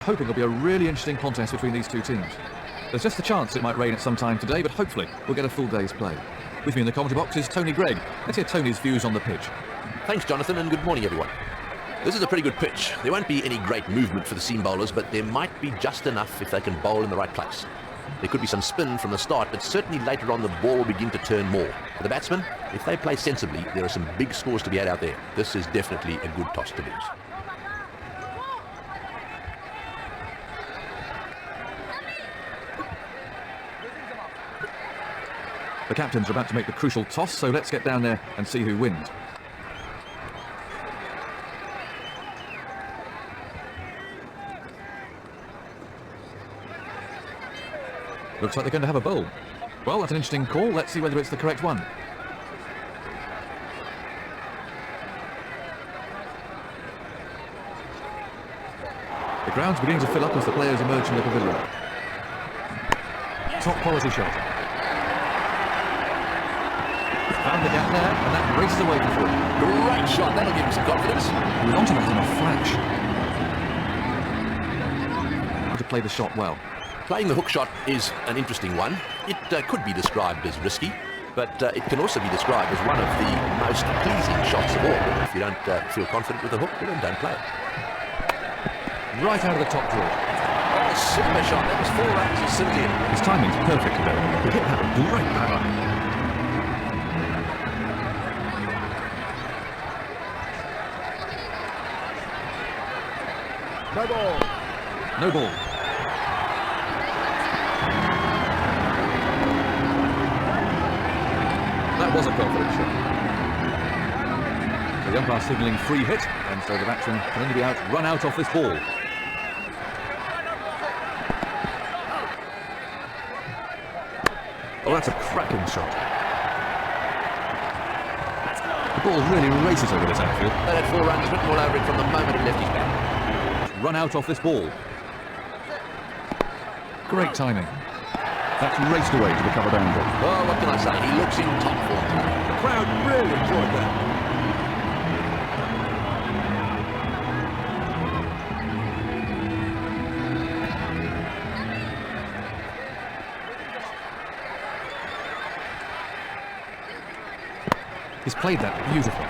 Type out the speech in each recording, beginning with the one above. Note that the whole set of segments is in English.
Hoping it'll be a really interesting contest between these two teams. There's just a chance it might rain at some time today, but hopefully we'll get a full day's play. With me in the commentary box is Tony Gregg. Let's hear Tony's views on the pitch. Thanks, Jonathan, and good morning, everyone. This is a pretty good pitch. There won't be any great movement for the seam bowlers, but there might be just enough if they can bowl in the right place. There could be some spin from the start, but certainly later on the ball will begin to turn more. For the batsmen, if they play sensibly, there are some big scores to be had out there. This is definitely a good toss to lose. The captains are about to make the crucial toss, so let's get down there and see who wins. Looks like they're going to have a bowl. Well, that's an interesting call. Let's see whether it's the correct one. The ground's beginning to fill up as the players emerge from the pavilion. Top quality shot. Found the gap there, and that races away for three. Great shot, that'll give him some confidence. He was onto that in a flash. To play the shot well. Playing the hook shot is an interesting one. It could be described as risky, but it can also be described as one of the most pleasing shots of all. If you don't feel confident with the hook, well, then don't play it. Right out of the top draw. Oh, super shot. That was 4 runs of simply. His timing's perfect today. He hit that with great power. No ball. No ball. That was a confident shot. The umpire signalling free hit, and so the batsman can only be run out off this ball. Oh, that's a cracking shot. The ball really races over this outfield. That had 4 runs written all over it from the moment it left his bat. Run out off this ball. Great timing. That's raced away to the cover boundary. Oh, what can I say? He looks in top form. The crowd really enjoyed that. He's played that beautifully.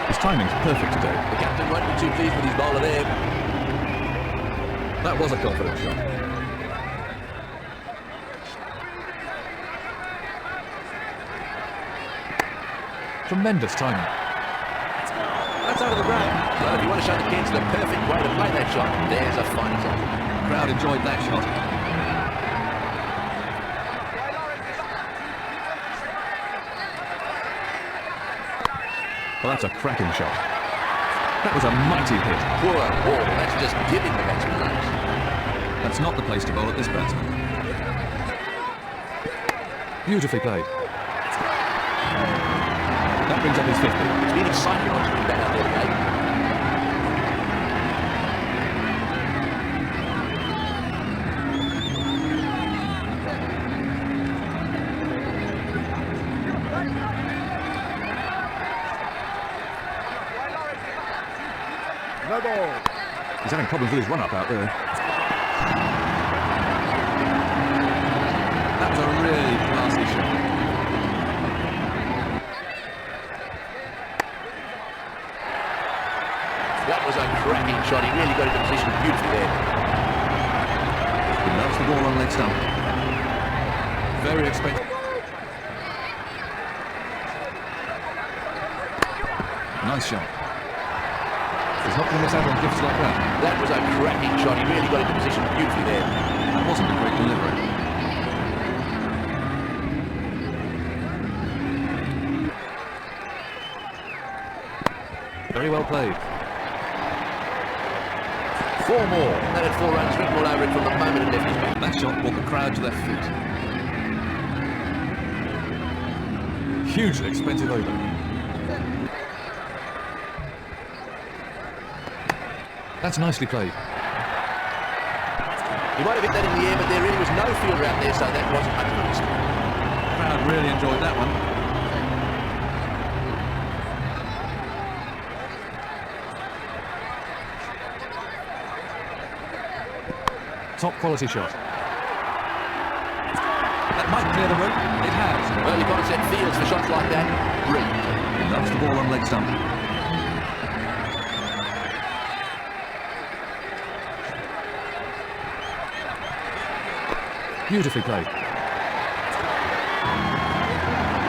His timing's perfect today. The captain won't be too pleased with his bowler there. That was a confident shot. Tremendous timing. That's out of the ground. Well, if you want to show the kids the perfect way to play that shot, there's a fine example. The crowd enjoyed that shot. Well, that's a cracking shot. That was a mighty hit. Poor ball. That's just giving the batsman runs. That's not the place to bowl at this batsman. Beautifully played. That brings up his 50. It's been exciting watching that out there today. No ball. He's having problems with his run-up out there. That was a really classy shot. That was a cracking shot. He really got into position beautifully there. He loves the ball on leg stump. Very expensive. Nice shot. He's not going to miss out on gifts like that. That was a cracking shot. He really got into position beautifully there. That wasn't a great delivery. Very well played. 4 more. That had 4 runs written all over it from the moment it left his bat. That shot brought the crowd to their feet. Hugely expensive over. That's nicely played. He might have hit that in the air, but there really was no fielder out there, so that wasn't much of a risk. The crowd really enjoyed that one. Top quality shot. That might clear the route. It has. Well, you've got to set fields for shots like that. Brilliant. He loves the ball on leg stump. Beautifully played.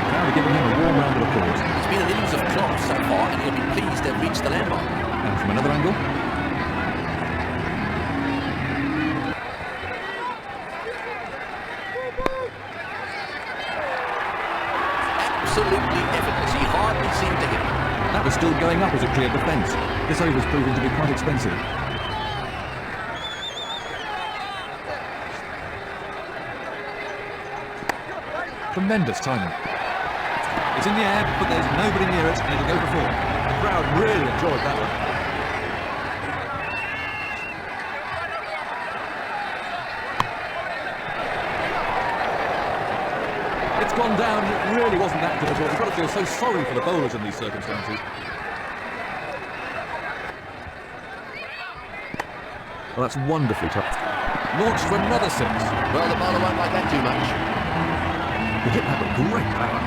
Now we're giving him a warm round of applause. It's been an innings of class so far, and he'll be pleased to have reached the landmark. And from another angle. Absolutely effortless. He hardly seemed to hit it. That was still going up as it cleared the fence. This over's proving to be quite expensive. Tremendous timing. It's in the air, but there's nobody near it, and it'll go for four. The crowd really enjoyed that one. It's gone down, and it really wasn't that difficult. You've got to feel so sorry for the bowlers in these circumstances. Well, that's wonderfully tough. Launched for another six. Well, the bowler won't like that too much. He hit that with great power.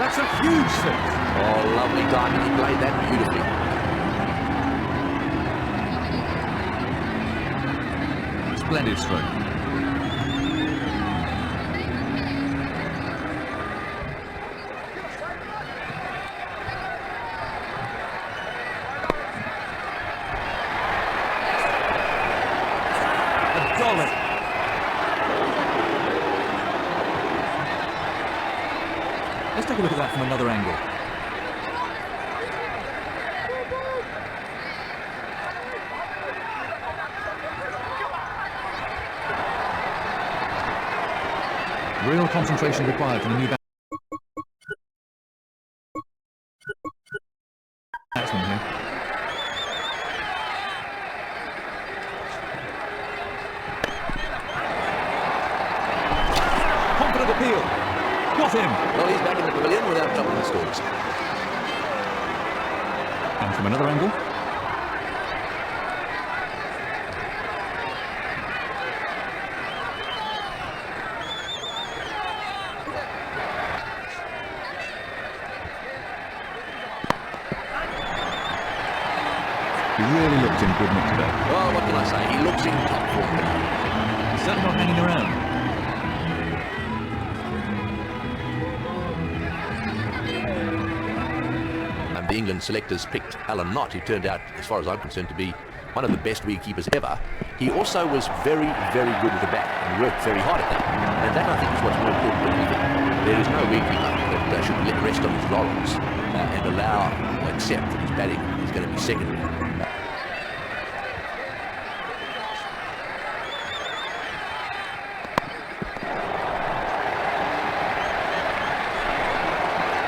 That's a huge six. Oh, lovely timing. He played that beautifully. Splendid stroke. Let's take a look at that from another angle. Real concentration required from the new batsman here. Confident appeal. Got him! Well, he's back in the pavilion without troubling the scores. And from another angle. He really looked in good nick today. Well, what can I say? He looks in top form today. He's certainly not hanging around. The England selectors picked Alan Knott, who turned out, as far as I'm concerned, to be one of the best wicketkeepers ever. He also was very, very good with the bat and worked very hard at that. And that, I think, is what's more important than anything. There is no wicketkeeper that should let rest on his laurels and allow or accept that his batting is going to be secondary.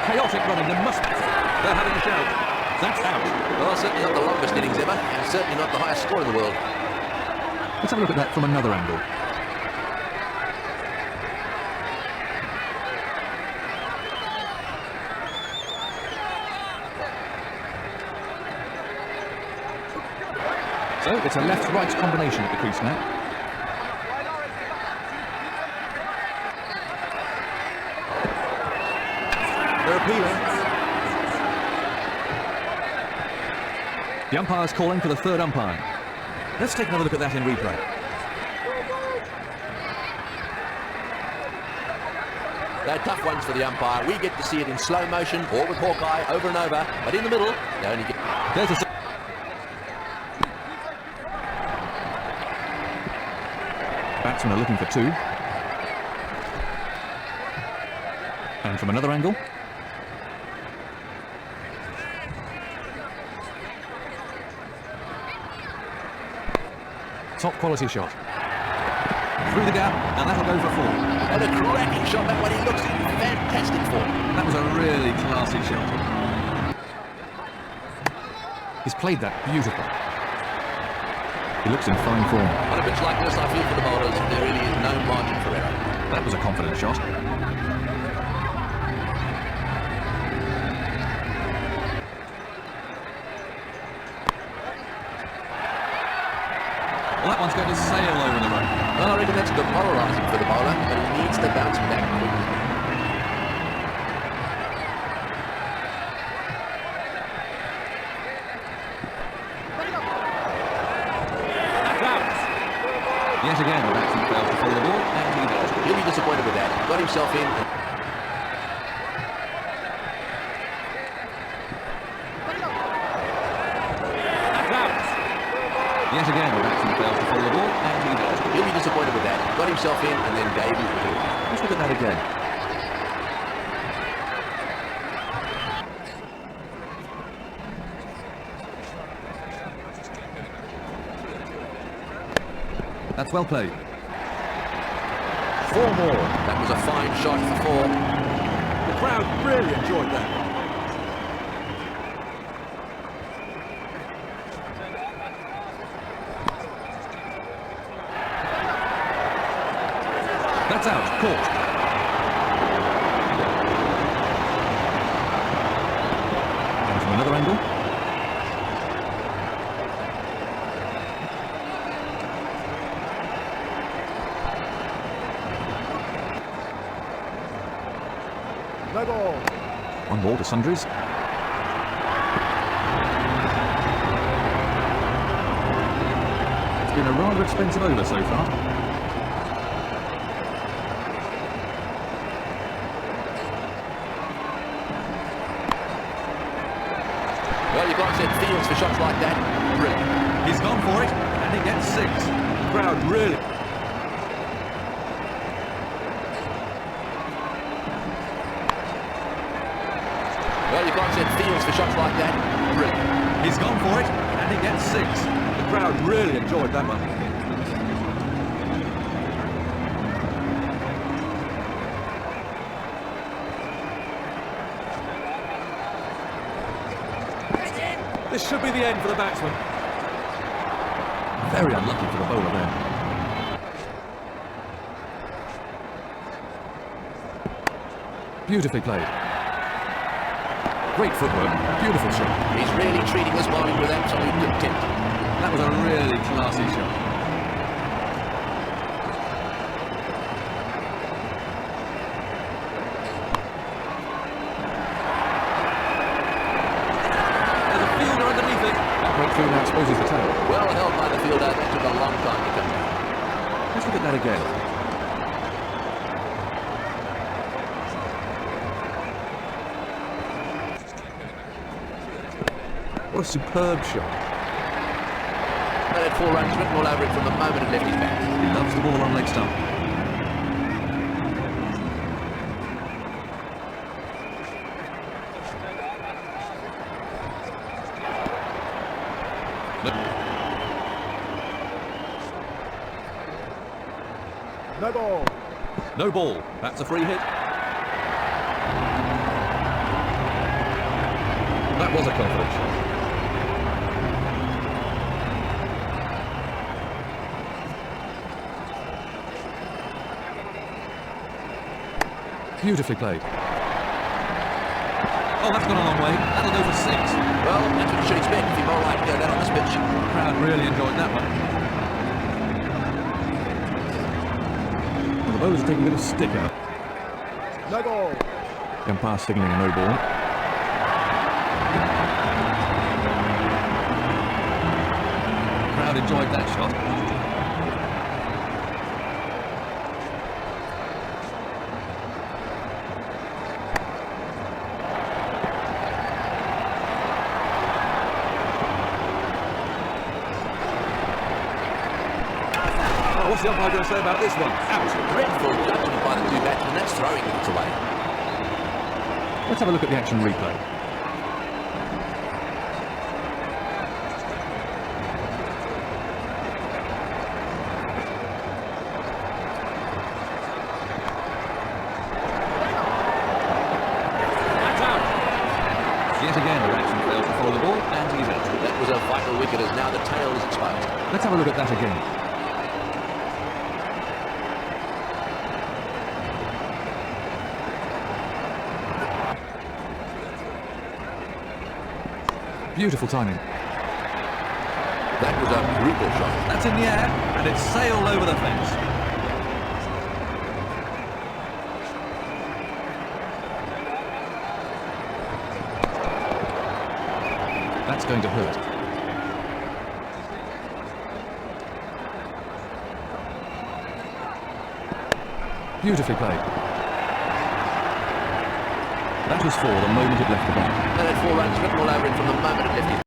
Chaotic running, there must be. They're having a shout. That's out. Well, certainly not the longest innings ever, and certainly not the highest score in the world. Let's have a look at that from another angle. So it's a left-right combination at the crease now. They're appealing. The umpire's calling for the third umpire. Let's take another look at that in replay. They're tough ones for the umpire. We get to see it in slow motion or with Hawkeye over and over, but in the middle, they only get... There's a... Batsmen are looking for two. And from another angle. Top quality shot. Through the gap, and that'll go for four. And a cracking shot, that one. He looks in fantastic form. That was a really classy shot. He's played that beautifully. He looks in fine form. On a pitch like this, I feel for the bowlers, there really is no margin for error. That was a confident shot. in. Yet again, the batsman fails to follow the ball, and he does. He'll be disappointed with that. Got himself in and then gave his ball. Let's look at that again. That's well played. 4 more. That was a fine shot for 4. The crowd really enjoyed that. That's out. Caught. And from another angle. No ball. One ball to Sundries. It's been a rather expensive over so far. Well, you can't set fields for shots like that. Brilliant. He's gone for it, and he gets 6. The crowd really... Well, you can't set fields for shots like that. Brilliant. He's gone for it, and he gets 6. The crowd really enjoyed that one. This should be the end for the batsman. Very unlucky for the bowler there. Beautifully played. Great footwork, beautiful shot. He's really treating this bowling with absolute contempt. That was a really classy shot. There's a fielder underneath it. That breakthrough now exposes the tail. Well held by the fielder. That took a long time to come down. Let's look at that again. What a superb shot. Well, that 4 runs written all over it from the moment it left his bat. He loves the ball on leg stump. No ball. No ball. That's a free hit. That was a confident shot. Beautifully played. Oh, that's gone a long way. That'll go for 6. Well, that's what you should expect if you bowl like that on this pitch. The crowd really enjoyed that one. Well, the bowlers are taking a bit of stick out. No ball. The umpire signalling a no ball. The crowd enjoyed that shot. What's the umpire going to say about this one? Out. Dreadful judgment by the 2 batsmen. That's throwing it away. Let's have a look at the action replay. That's out. Yet again, the batsman fails to follow the ball, and he's out. That was a vital wicket as now the tail is exposed. Let's have a look at that again. Beautiful timing. That was a brutal shot. That's in the air, and it's sailed over the fence. That's going to hurt. Beautifully played. That was for the moment it left the bat. And that 4 runs written all over it from the moment it left his.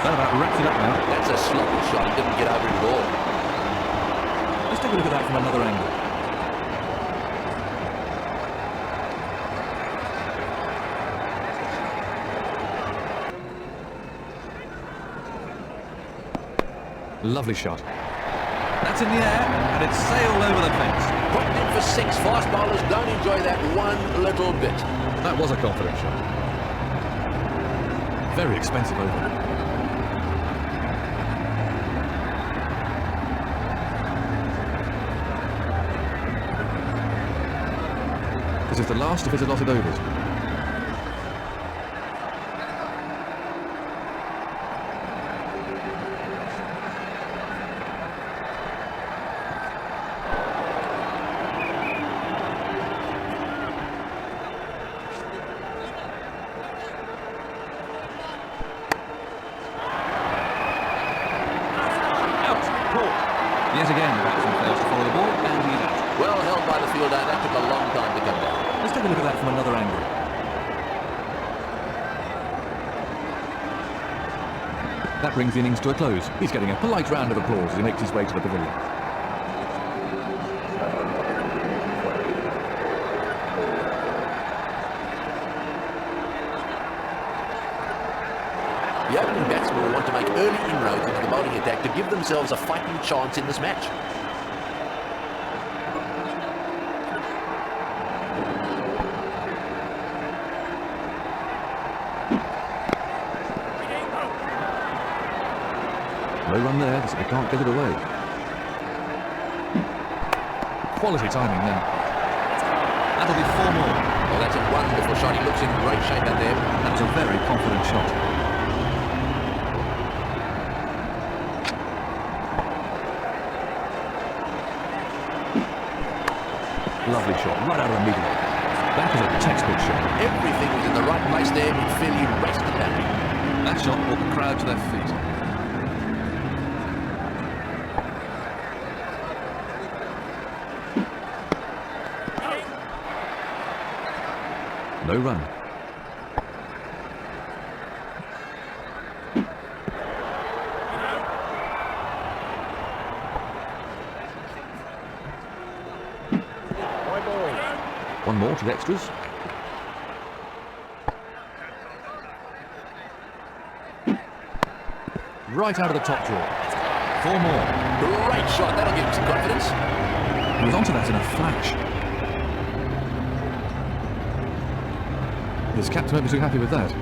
That about wraps it up now. That's a sloppy shot. He didn't get over it at all. Let's take a look at that from another angle. Lovely shot. That's in the air, and it's sailed over the fence. Putting in for 6. Fast bowlers don't enjoy that one little bit. That was a confident shot. Very expensive over. This is the last of his allotted overs. Yet again, the batsman fails to follow the ball, and he's out. Well held by the fielder. That took a long time to come down. Let's take a look at that from another angle. That brings the innings to a close. He's getting a polite round of applause as he makes his way to the pavilion. The opening batsmen will want to make early inroads into the bowling attack to give themselves a fighting chance in this match. No run there, so they can't get it away. Quality timing now. That'll be 4 more. Well, that's a wonderful shot. He looks in great shape out there. That was a very confident shot. Lovely shot, right out of the middle. That was a textbook shot. Everything was in the right place there. It fairly raced the boundary. That shot brought the crowd to their feet. No run. One more to the extras. Right out of the top drawer. 4 more. Great shot. That'll give him some confidence. He was onto that in a flash. His captain won't be too happy with that.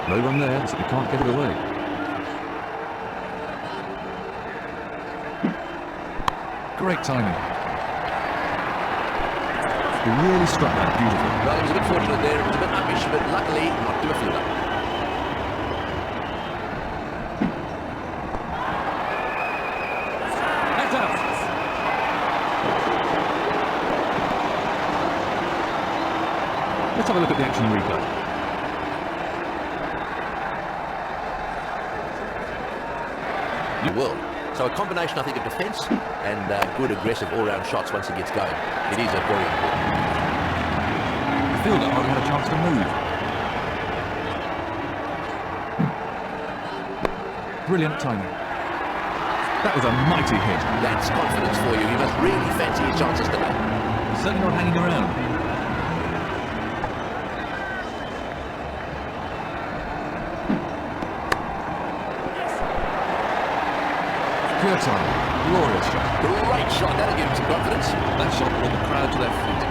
No run there, so he can't get it away. Great timing. He really struck that beautifully. Well, he was a bit fortunate there. It was a bit uppish, but luckily not to a fielder. That's out. Let's have a look at the action replay. the world. So a combination, I think, of defence and good aggressive all-round shots once he gets going. It is a very important. The fielder hardly had a chance to move. Brilliant timing. That was a mighty hit. That's confidence for you. You must really fancy his chances today. He's certainly not hanging around. Pure time. Glorious shot. Great shot. That'll give him some confidence. That shot brought the crowd to their feet.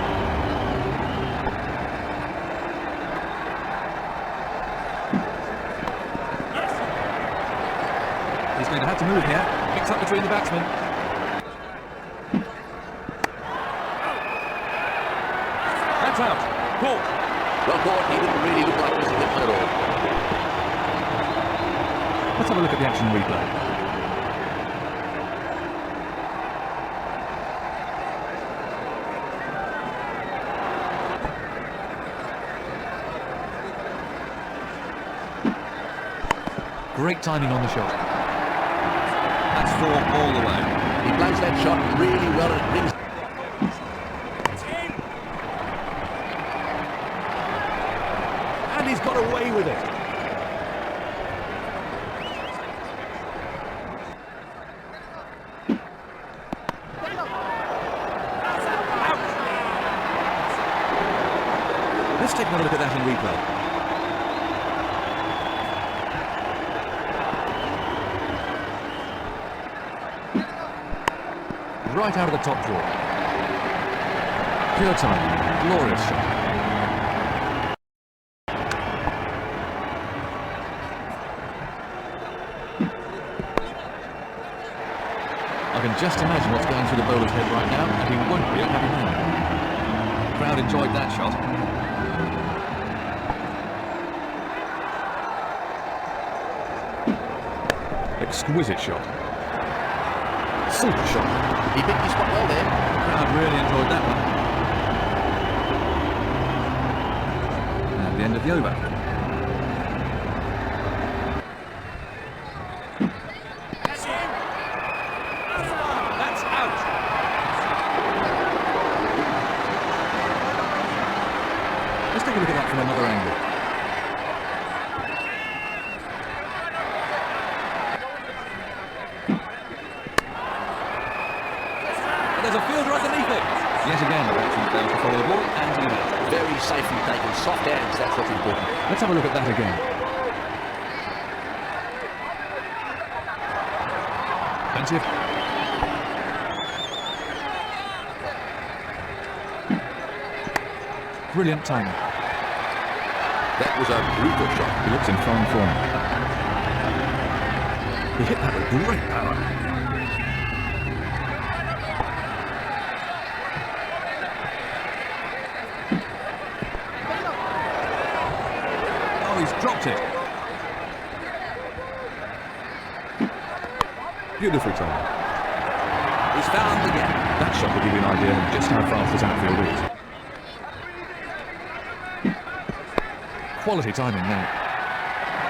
He's going to have to move here. Mix up between the batsmen. That's out. Caught. Well caught. He didn't really look like missing that one at all. Let's have a look at the action replay. Great timing on the shot. That's 4 all the way. He plays that shot really well and it brings... And he's got away with it. Let's take another look at that in replay. Right out of the top drawer. Pure time. Glorious shot. I can just imagine what's going through the bowler's head right now, and he won't be a happy man. The crowd enjoyed that shot. Exquisite shot. Super shot. He picked his spot well there. The crowd really enjoyed that one. And the end of the over. That's out. Let's take a look at that from another angle. There's a fielder underneath it. Yet again, the batsman fails to follow the ball and leave it. Very safely taken. Soft hands, that's what's important. Let's have a look at that again. Plenty of... Brilliant timing. That was a brutal shot. He looks in fine form. He hit that with great power. Oh, he's dropped it. Beautiful time. He's found the gap. That shot will give you an idea of just how fast this outfield is. Quality timing now.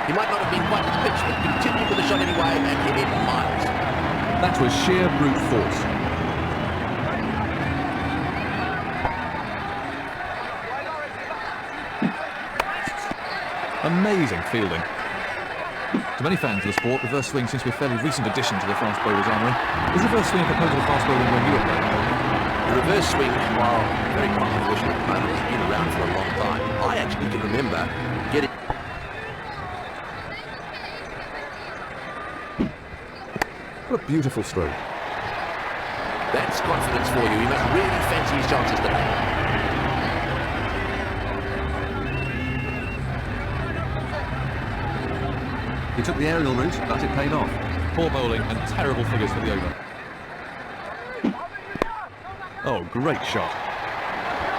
He might not have been quite to the pitch, but continued with the shot anyway and hit it miles. That was sheer brute force. Amazing fielding. To many fans of the sport, reverse swing seems to be a fairly recent addition to the fast bowler's armoury. Is reverse swing a component of fast bowling when you were playing? The reverse swing, while very controversial at the moment, has been around for a long time. I actually can remember getting... What a beautiful stroke. That's confidence for you. He must really fancy his chances today. He took the aerial route, but it paid off. Poor bowling and terrible figures for the over. Oh, great shot.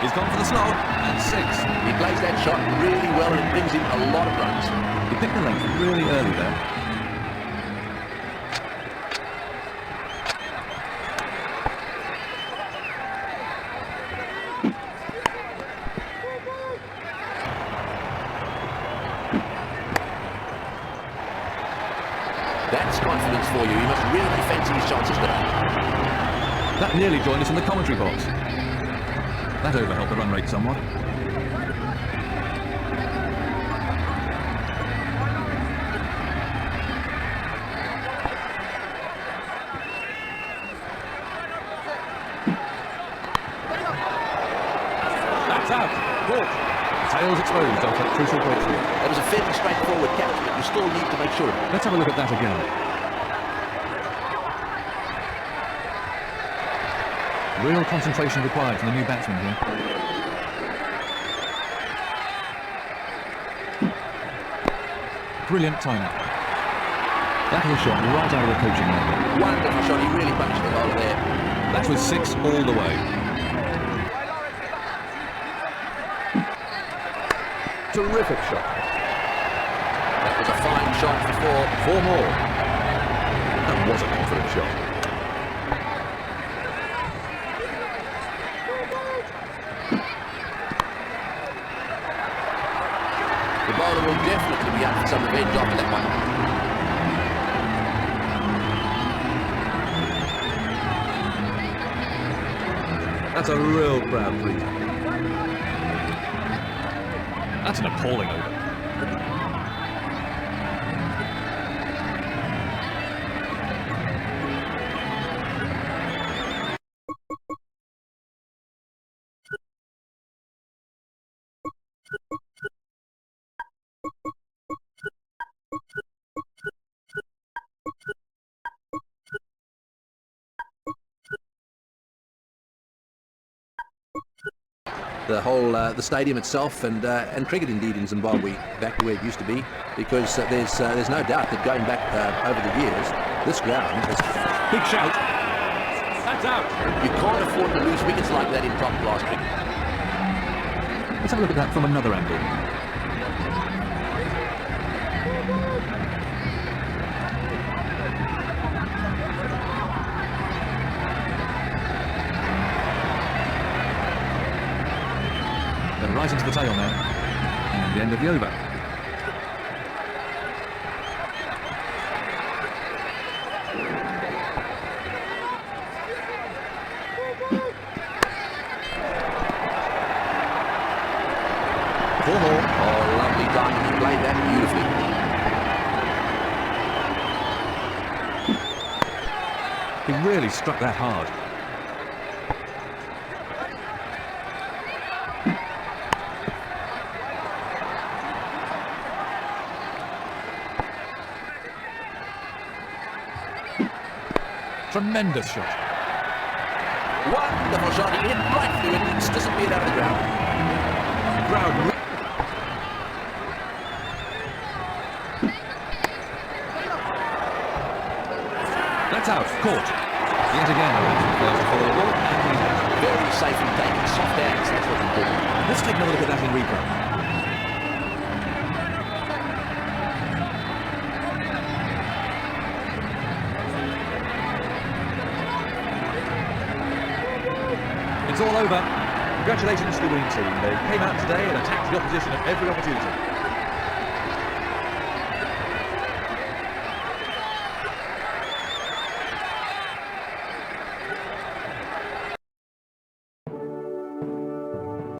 He's gone for the slot, and 6. He plays that shot really well and it brings him a lot of runs. He picked the length really early there. That's confidence for you. He must really fancy his chances today. That nearly joined us in the commentary box. That overhelped the run rate somewhat. That's out. Caught. Tails exposed after that crucial breakthrough. That was a fairly straightforward catch, but you still need to make sure of it. Let's have a look at that again. Real concentration required from the new batsman here. Brilliant timing. That was a shot right out of the coaching line. Wonderful shot. He really punched the bowler there. That was 6 all the way. Terrific shot. That was a fine shot for 4 more. That was a confident shot. The bowler will definitely be up for some revenge after that one. That's a real proud breeze. That's an appalling over. The whole the stadium itself and cricket indeed in Zimbabwe back to where it used to be, because there's no doubt that going back over the years, this ground is Big shout. That's out. you can't afford to lose wickets like that in top class cricket. Let's have a look at that from another angle. They're right into the tail now. And the end of the over. Four more. Oh, lovely timing. He played that beautifully. He really struck that hard. Tremendous shot. Wonderful shot. He hit right through it. It's disappeared out of the ground. Crowd. That's out. Caught. Yet again, fails to follow the ball. And he's out. Very safely taken. Soft hands. That's what's important. Let's take another look at that in replay. It's all over. Congratulations to the winning team. They came out today and attacked the opposition at every opportunity.